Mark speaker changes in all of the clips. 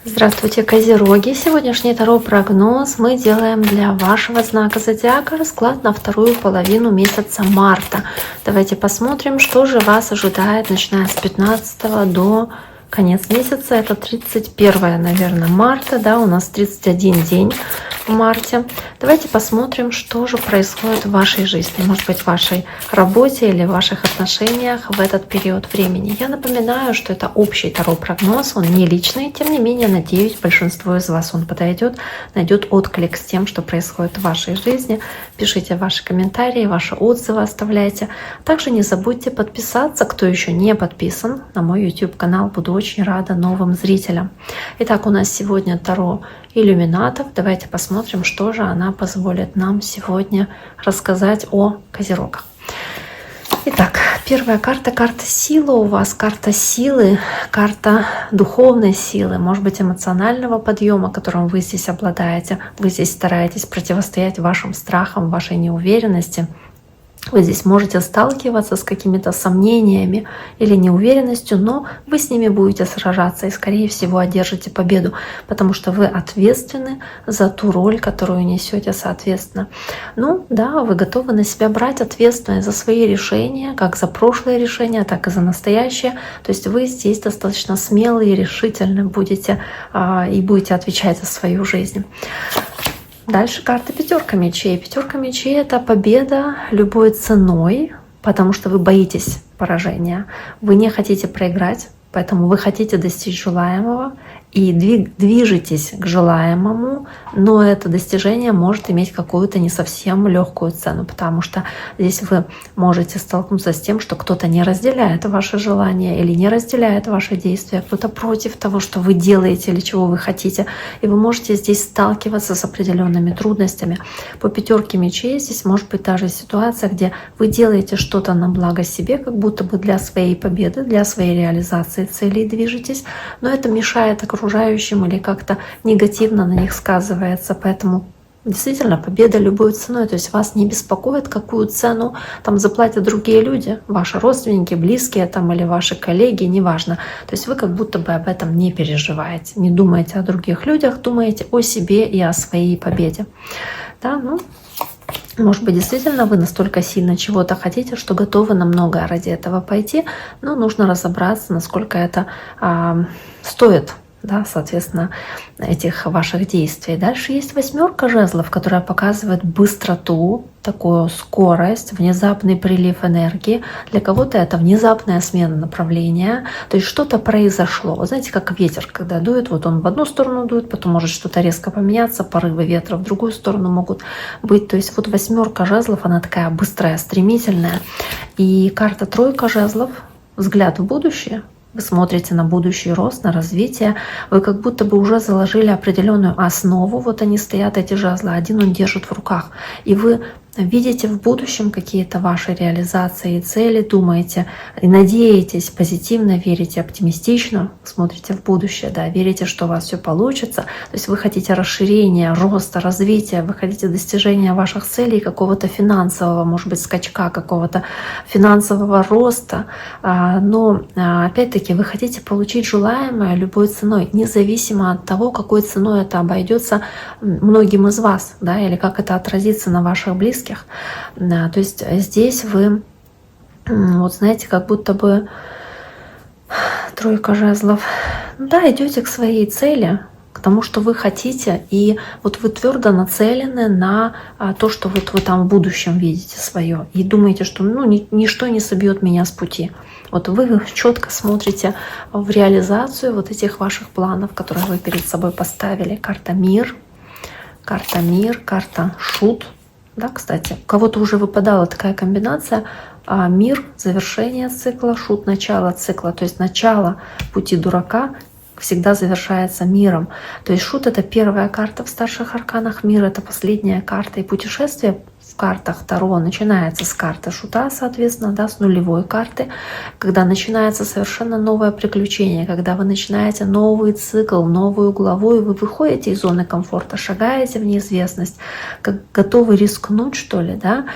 Speaker 1: Здравствуйте, Козероги! Сегодняшний таро-прогноз мы делаем для вашего знака зодиака, расклад на вторую половину месяца марта. Давайте посмотрим, что же вас ожидает, начиная с 15 до конец месяца. Это 31, наверное, марта, да, у нас 31 день в марте. Давайте посмотрим, что же происходит в вашей жизни, может быть, в вашей работе или в ваших отношениях в этот период времени. Я напоминаю, что это общий таро-прогноз, он не личный, тем не менее, надеюсь, большинству из вас он подойдет, найдет отклик с тем, что происходит в вашей жизни. Пишите ваши комментарии, ваши отзывы оставляйте. Также не забудьте подписаться, кто еще не подписан, на мой YouTube-канал. Буду очень рада новым зрителям. Итак, у нас сегодня таро иллюминатов. Давайте посмотрим, что же она позволит нам сегодня рассказать о Козерогах. Итак, первая карта — карта силы у вас, карта силы, карта духовной силы, может быть, эмоционального подъема, которым вы здесь обладаете. Вы здесь стараетесь противостоять вашим страхам, вашей неуверенности. Вы здесь можете сталкиваться с какими-то сомнениями или неуверенностью, но вы с ними будете сражаться и, скорее всего, одержите победу, потому что вы ответственны за ту роль, которую несете, соответственно. Ну да, вы готовы на себя брать ответственность за свои решения, как за прошлые решения, так и за настоящее. То есть вы здесь достаточно смелые и решительны будете и будете отвечать за свою жизнь. Дальше карта пятерка мечей. Пятерка мечей — это победа любой ценой, потому что вы боитесь поражения. Вы не хотите проиграть, поэтому вы хотите достичь желаемого и движетесь к желаемому, но это достижение может иметь какую-то не совсем легкую цену, потому что здесь вы можете столкнуться с тем, что кто-то не разделяет ваши желания или не разделяет ваши действия, кто-то против того, что вы делаете или чего вы хотите, и вы можете здесь сталкиваться с определенными трудностями. По пятерке мечей здесь может быть даже ситуация, где вы делаете что-то на благо себе, как будто бы для своей победы, для своей реализации целей движетесь, но это мешает окружающим или как-то негативно на них сказывается. Поэтому действительно победа любой ценой. То есть вас не беспокоит, какую цену там заплатят другие люди, ваши родственники, близкие там, или ваши коллеги, неважно. То есть вы как будто бы об этом не переживаете, не думаете о других людях, думаете о себе и о своей победе. Да, ну, может быть, действительно вы настолько сильно чего-то хотите, что готовы на многое ради этого пойти, но нужно разобраться, насколько это стоит, да, соответственно, этих ваших действий. Дальше есть восьмерка жезлов, которая показывает быстроту, такую скорость, внезапный прилив энергии. Для кого-то это внезапная смена направления, то есть что-то произошло. Вы знаете, как ветер, когда дует, вот он в одну сторону дует, потом может что-то резко поменяться, порывы ветра в другую сторону могут быть. То есть вот восьмерка жезлов, она такая быстрая, стремительная. И карта тройка жезлов, взгляд в будущее. Вы смотрите на будущий рост, на развитие. Вы как будто бы уже заложили определенную основу. Вот они стоят, эти жезлы. Один он держит в руках. И вы видите в будущем какие-то ваши реализации и цели, думаете и надеетесь, позитивно верите, оптимистично смотрите в будущее, да, верите, что у вас все получится. То есть вы хотите расширения, роста, развития, вы хотите достижения ваших целей, какого-то финансового, может быть, скачка, какого-то финансового роста. Но опять-таки вы хотите получить желаемое любой ценой, независимо от того, какой ценой это обойдется многим из вас, да, или как это отразится на ваших близких. Да, то есть здесь вы, вот знаете, как будто бы тройка жезлов, да, идете к своей цели, к тому, что вы хотите, и вот вы твердо нацелены на то, что вот вы там в будущем видите свое, и думаете, что ну, ничто не собьет меня с пути. Вот вы четко смотрите в реализацию вот этих ваших планов, которые вы перед собой поставили. Карта мир, карта шут. Да, кстати, у кого-то уже выпадала такая комбинация: мир, завершение цикла, шут, начало цикла. То есть начало пути дурака всегда завершается миром. То есть шут — это первая карта в старших арканах, мир — это последняя карта. И путешествие в картах Таро начинается с карты Шута, соответственно, да, с нулевой карты, когда начинается совершенно новое приключение, когда вы начинаете новый цикл, новую главу, и вы выходите из зоны комфорта, шагаете в неизвестность, как готовы рискнуть, что ли, да.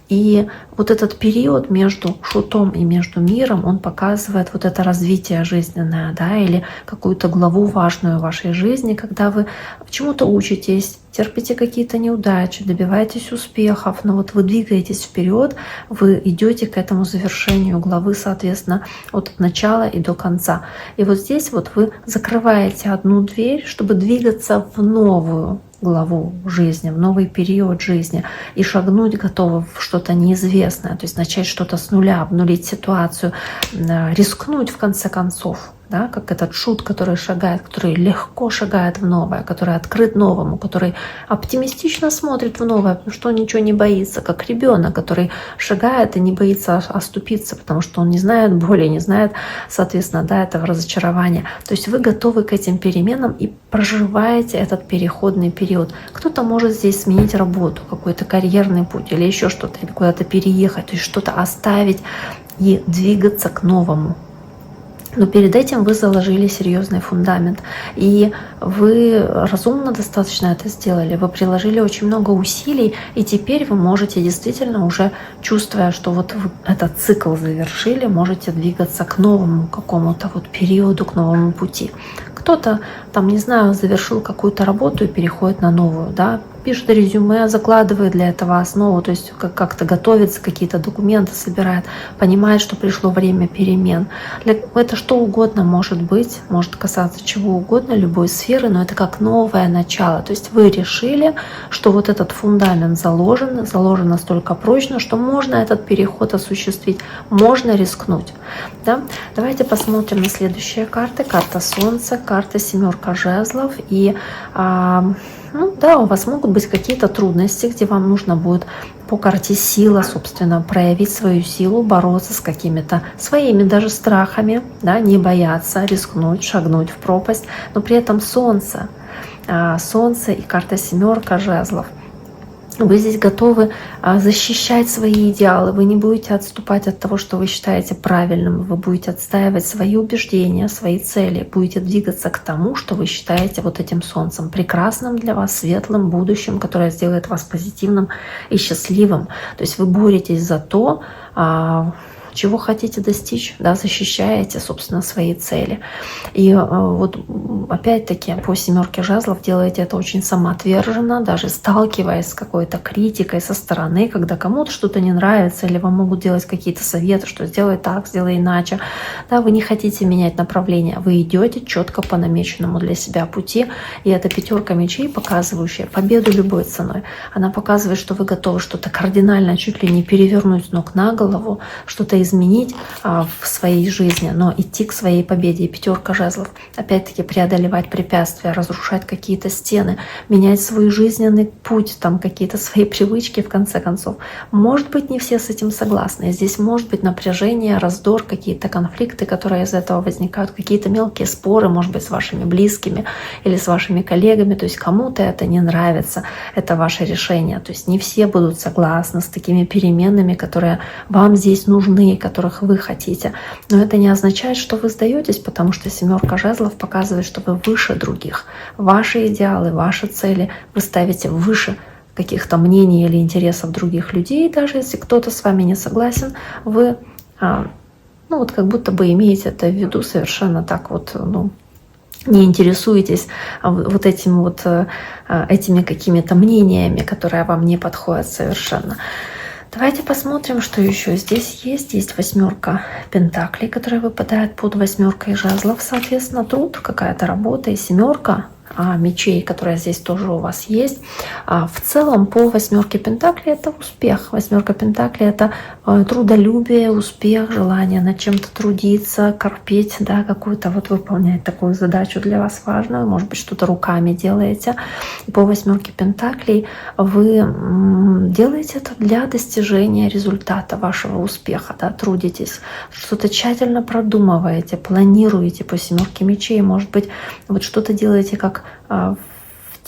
Speaker 1: И вот этот период между Шутом и между миром, он показывает вот это развитие жизненное, да, или какую-то главу важную в вашей жизни, когда вы чему-то учитесь, терпите какие-то неудачи, добиваетесь успехов, но вот вы двигаетесь вперед, вы идете к этому завершению главы, соответственно, от начала и до конца. И вот здесь вот вы закрываете одну дверь, чтобы двигаться в новую главу жизни, в новый период жизни и шагнуть готовы в что-то неизвестное, то есть начать что-то с нуля, обнулить ситуацию, рискнуть в конце концов. Да, как этот шут, который шагает, который легко шагает в новое, который открыт новому, который оптимистично смотрит в новое, потому что он ничего не боится, как ребенок, который шагает и не боится оступиться, потому что он не знает боли, не знает, соответственно, да, этого разочарования. То есть вы готовы к этим переменам и проживаете этот переходный период. Кто-то может здесь сменить работу, какой-то карьерный путь или еще что-то, или куда-то переехать, то есть что-то оставить и двигаться к новому. Но перед этим вы заложили серьезный фундамент, и вы разумно достаточно это сделали, вы приложили очень много усилий, и теперь вы можете действительно уже, чувствуя, что вот вы этот цикл завершили, можете двигаться к новому какому-то вот периоду, к новому пути. Кто-то там, не знаю, завершил какую-то работу и переходит на новую, да, пишет резюме, закладывает для этого основу, то есть как-то готовится, какие-то документы собирает, понимает, что пришло время перемен. Это что угодно может быть, может касаться чего угодно, любой сферы, но это как новое начало. То есть вы решили, что вот этот фундамент заложен настолько прочно, что можно этот переход осуществить, можно рискнуть. Да? Давайте посмотрим на следующие карты. Карта Солнца, карта Семерка жезлов и ну да, у вас могут быть какие-то трудности, где вам нужно будет по карте сила, собственно, проявить свою силу, бороться с какими-то своими даже страхами, да, не бояться, рискнуть, шагнуть в пропасть, но при этом Солнце и карта Семерка жезлов. Вы здесь готовы защищать свои идеалы, вы не будете отступать от того, что вы считаете правильным, вы будете отстаивать свои убеждения, свои цели, будете двигаться к тому, что вы считаете вот этим солнцем, прекрасным для вас, светлым будущим, которое сделает вас позитивным и счастливым. То есть вы боретесь за то, чего хотите достичь, да, защищаете, собственно, свои цели. И вот опять-таки по семерке жезлов делаете это очень самоотверженно, даже сталкиваясь с какой-то критикой со стороны, когда кому-то что-то не нравится, или вам могут делать какие-то советы, что сделай так, сделай иначе. Да, вы не хотите менять направление, вы идете четко по намеченному для себя пути, и эта пятерка мечей, показывающая победу любой ценой, она показывает, что вы готовы что-то кардинально, чуть ли не перевернуть с ног на голову, что-то изменить в своей жизни, но идти к своей победе. И пятерка жезлов, опять-таки, преодолевать препятствия, разрушать какие-то стены, менять свой жизненный путь, там какие-то свои привычки, в конце концов. Может быть, не все с этим согласны. Здесь может быть напряжение, раздор, какие-то конфликты, которые из этого возникают, какие-то мелкие споры, может быть, с вашими близкими или с вашими коллегами. То есть кому-то это не нравится, это ваше решение. То есть не все будут согласны с такими переменами, которые вам здесь нужны, которых вы хотите. Но это не означает, что вы сдаетесь, потому что семерка жезлов показывает, что вы выше других. Ваши идеалы, ваши цели вы ставите выше каких-то мнений или интересов других людей. Даже если кто-то с вами не согласен, вы ну вот как будто бы имеете это в виду совершенно так вот, ну, не интересуетесь вот этими какими-то мнениями, которые вам не подходят совершенно. Давайте посмотрим, что еще здесь есть. Есть восьмерка пентаклей, которая выпадает под восьмеркой жезлов. Соответственно, труд, какая-то работа, и семерка мечей, которая здесь тоже у вас есть. В целом по восьмерке пентаклей это успех. Восьмерка пентаклей это трудолюбие, успех, желание над чем-то трудиться, корпеть, да, какую-то вот выполнять такую задачу для вас важную. Может быть, что-то руками делаете. И по восьмерке пентаклей вы делаете это для достижения результата вашего успеха, да, трудитесь, что-то тщательно продумываете, планируете по семерке мечей. Может быть, вот что-то делаете как в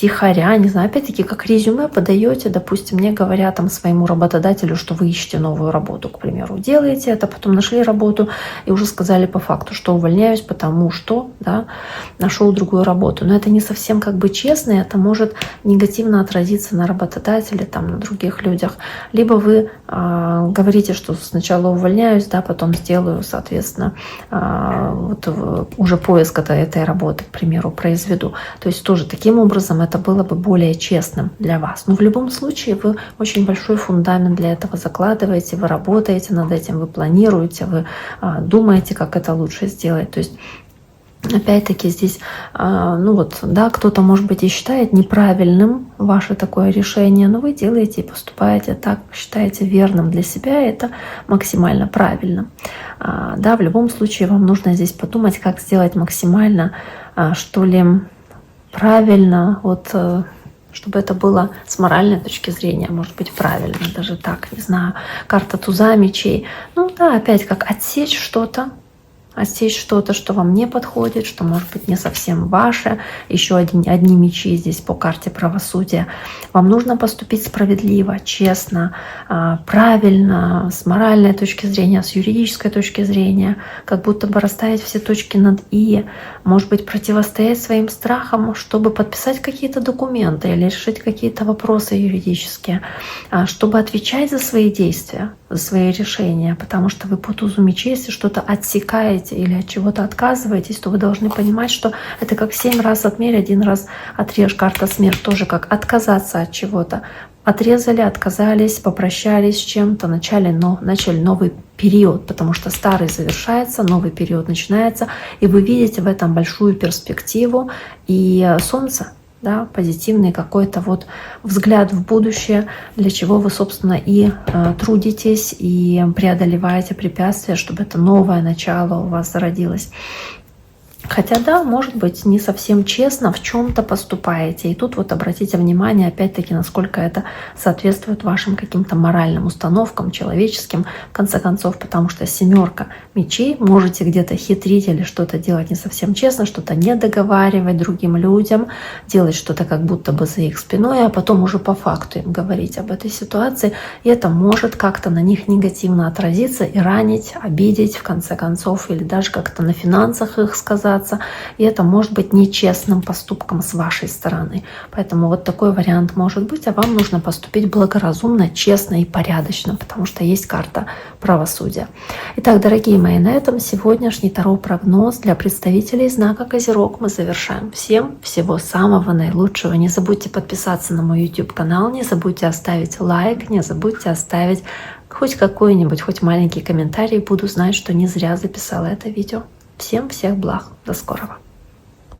Speaker 1: втихаря, не знаю, опять-таки, как резюме подаете, допустим, мне говорят там своему работодателю, что вы ищете новую работу, к примеру, делаете это, потом нашли работу и уже сказали по факту, что увольняюсь, потому что, да, нашел другую работу. Но это не совсем как бы честно, это может негативно отразиться на работодателе, там, на других людях. Либо вы говорите, что сначала увольняюсь, да, потом сделаю, соответственно, вот уже поиск этой работы, к примеру, произведу. То есть тоже таким образом это было бы более честным для вас. Но в любом случае вы очень большой фундамент для этого закладываете, вы работаете над этим, вы планируете, вы думаете, как это лучше сделать. То есть опять-таки здесь, ну вот, да, кто-то, может быть, и считает неправильным ваше такое решение, но вы делаете и поступаете так, считаете верным для себя, и это максимально правильно. Да, в любом случае вам нужно здесь подумать, как сделать максимально, что ли, правильно, вот, чтобы это было с моральной точки зрения, может быть, правильно, даже так, не знаю, карта туза мечей. Ну да, опять как отсечь что-то, что вам не подходит, что может быть не совсем ваше. Еще одни мечи здесь по карте правосудия. Вам нужно поступить справедливо, честно, правильно, с моральной точки зрения, с юридической точки зрения, как будто бы расставить все точки над «и», может быть, противостоять своим страхам, чтобы подписать какие-то документы или решить какие-то вопросы юридические, чтобы отвечать за свои действия, за свои решения, потому что вы по тузу мечей, если что-то отсекаете или от чего-то отказываетесь, то вы должны понимать, что это как 7 раз отмерь, 1 раз отрежь. Карта смерть тоже как отказаться от чего-то. Отрезали, отказались, попрощались с чем-то, начали новый период, потому что старый завершается, новый период начинается, и вы видите в этом большую перспективу и солнце, да, позитивный какой-то вот взгляд в будущее, для чего вы, собственно, и трудитесь, и преодолеваете препятствия, чтобы это новое начало у вас зародилось. Хотя да, может быть, не совсем честно в чем-то поступаете. И тут вот обратите внимание, опять-таки, насколько это соответствует вашим каким-то моральным установкам, человеческим, в конце концов, потому что 7 мечей, можете где-то хитрить или что-то делать не совсем честно, что-то не договаривать другим людям, делать что-то как будто бы за их спиной, а потом уже по факту им говорить об этой ситуации. И это может как-то на них негативно отразиться и ранить, обидеть, в конце концов, или даже как-то на финансах их сказаться. И это может быть нечестным поступком с вашей стороны. Поэтому вот такой вариант может быть, а вам нужно поступить благоразумно, честно и порядочно, потому что есть карта правосудия. Итак, дорогие мои, на этом сегодняшний таро-прогноз для представителей знака Козерог мы завершаем. Всем всего самого наилучшего. Не забудьте подписаться на мой YouTube-канал, не забудьте оставить лайк, не забудьте оставить хоть какой-нибудь, хоть маленький комментарий. Буду знать, что не зря записала это видео. Всем всех благ. До скорого.